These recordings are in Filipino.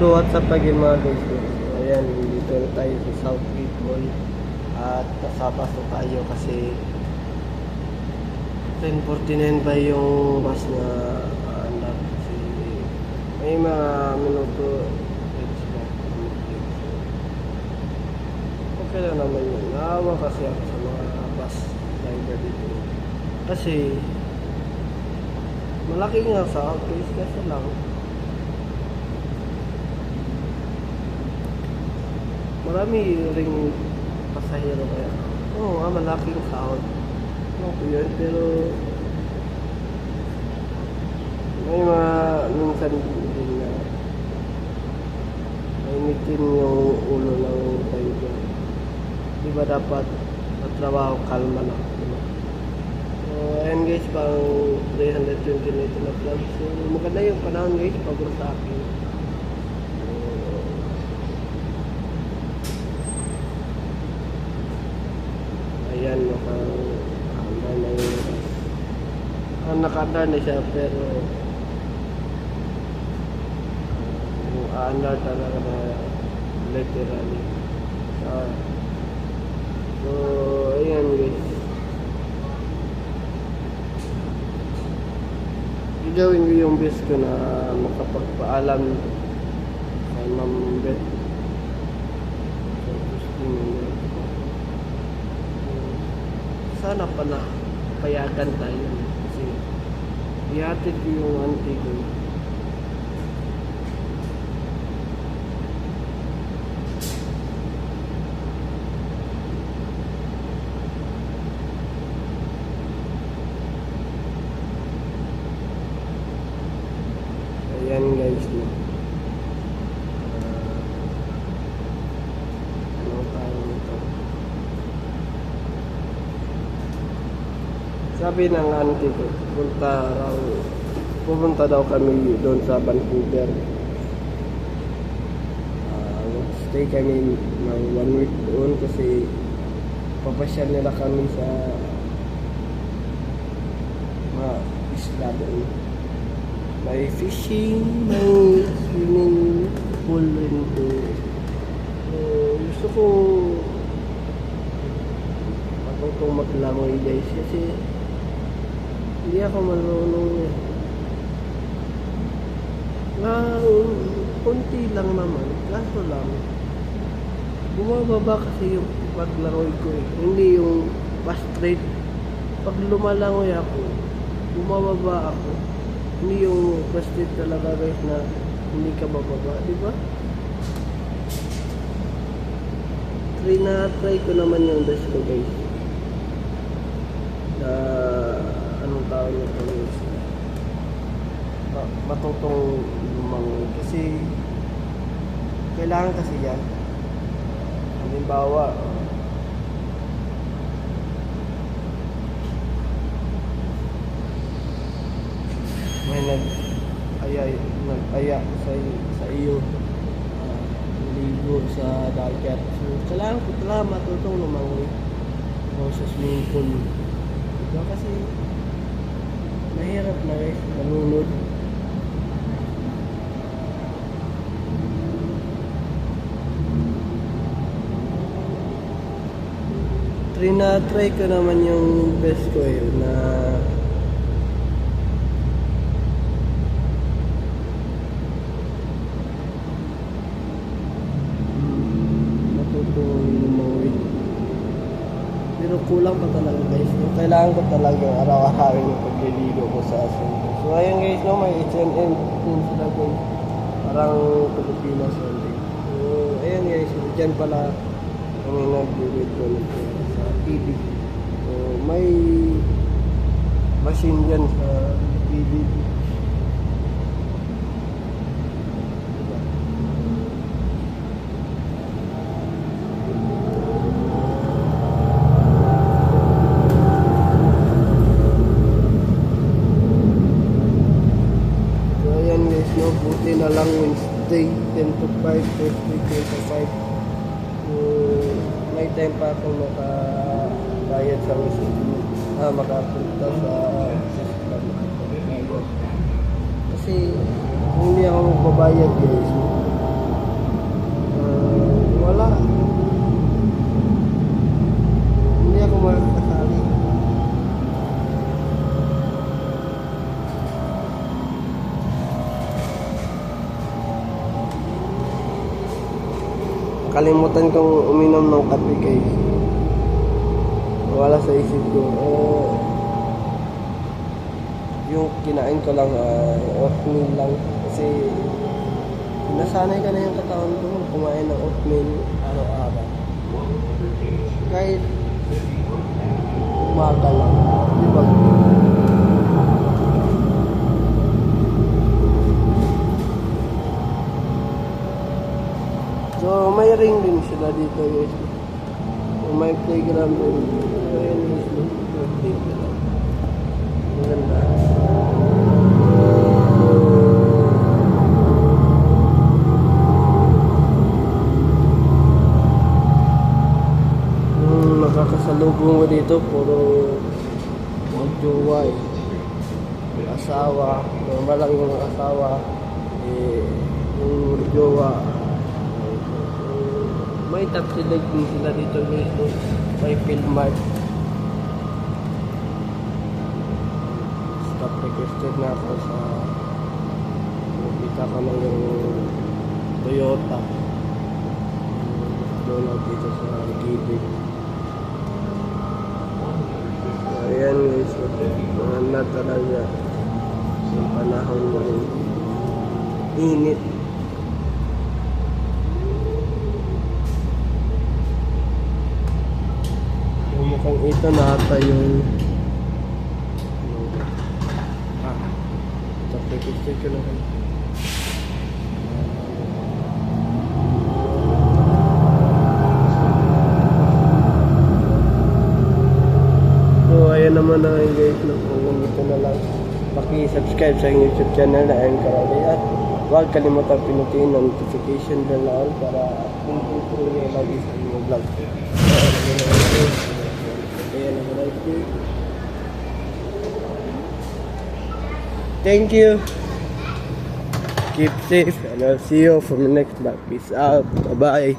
So what's up again mga guys? So, ayan, dito na tayo sa Southgate Mall. At nasapas na tayo kasi 10:49 pa yung bus na aandar. Kasi may mga minuto sila. Okay lang naman yun. Naawa kasi ako sa mga bus driver dito. Kasi malaki nga sa outpace kasi lang marami ring pasahero kaya oo nga malaking sahod okay yun pero may mga minsan din na mainitin yung ulo ng driver. Di ba dapat matrabaho kalma lang, diba? So ayan guys, pang 320 na ito na vlog. So maganda yung panahon guys, pagod sa akin. Ayan, naka-andar na yun. Naka-andar na siya, pero yung aandar talaga na literally. So, ayan guys. Gagawin ko yung best ko na makapagpaalam kay Ma'am Beth. So, gusto nyo sana pala payagan tayo kasi ihatid ko yung auntie ko. Ayan guys, no? Ano tayo nito? Sabi ng auntie ko, pupunta daw kami doon sa Vancouver. Stay kami ng 1 week doon kasi papasyal nila kami sa mga isla doon. May fishing, may swimming pool rin doon. Gusto ko matutong maglangoy guys kasi hindi ako marunong eh. Kunti lang naman, kaso lang bumababa kasi yung paglangoy ko eh. Hindi yung fast straight. Pag lumalangoy ako, bumababa ako. Hindi yung fast straight talaga guys na hindi ka bababa, di ba? Try ko naman yung best ko guys. Anong tawag nito guys? Matutong lumangoy kasi kailangan kasi yan. Halimbawa may nag-aya sa iyo ligo sa dagat. So kailangan ko talaga matutong lumangoy o sa swimming pool. Diba kasi mahirap na guys, malunod. Try ko naman yung best ko eh na matutong lumangoy. Pero kulang pa talaga guys. Kailangan ko talaga araw-araw yung pagliligo ko sa asin. So ayun guys, no, may H&M din sila guys. Parang Pilipinas only. So ayun guys, dyan pala kami nag-video sa TV. So may machine dyan sa TV. Buti na lang Wednesday 10 to 5, Thursday 10 to 5. So may time pa akong makabayad sa makapunta sa kasi kung hindi ako magbabayad guys, kalimutan kong uminom ng kape guys. Wala sa isip ko. Yung kinain ko lang, oatmeal lang. Kasi nasanay ka na yung katawan ko kumain ng oatmeal araw-araw. Kahit umaga lang. Di ba? So, may ring din sila dito guys. So, may playground din. Ayan guys. Playground. Maganda. Nakakasalubong mo dito, puro magjowa eh. Asawa, normal lang yung asawa. Yung jowa. May taxi leg din sila dito guys. May Philmart. Stop requested na ako sa nakita ko na yung Toyota. Doon ako dito sa gilid. Ayan guys, na talaga yung panahon ng init. Yung mukhang ito na ata yung tapos ko lang. Ayan naman na guys, kung ito na lang, paki-subscribe sa YouTube channel na Aaron Karali at huwag kalimutan pinutin ang notification bell na all para kung nyo lagi sa inyong vlog. Thank you. Keep safe and I'll see you from the next vlog. Peace out. Bye bye.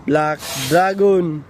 Black Dragon.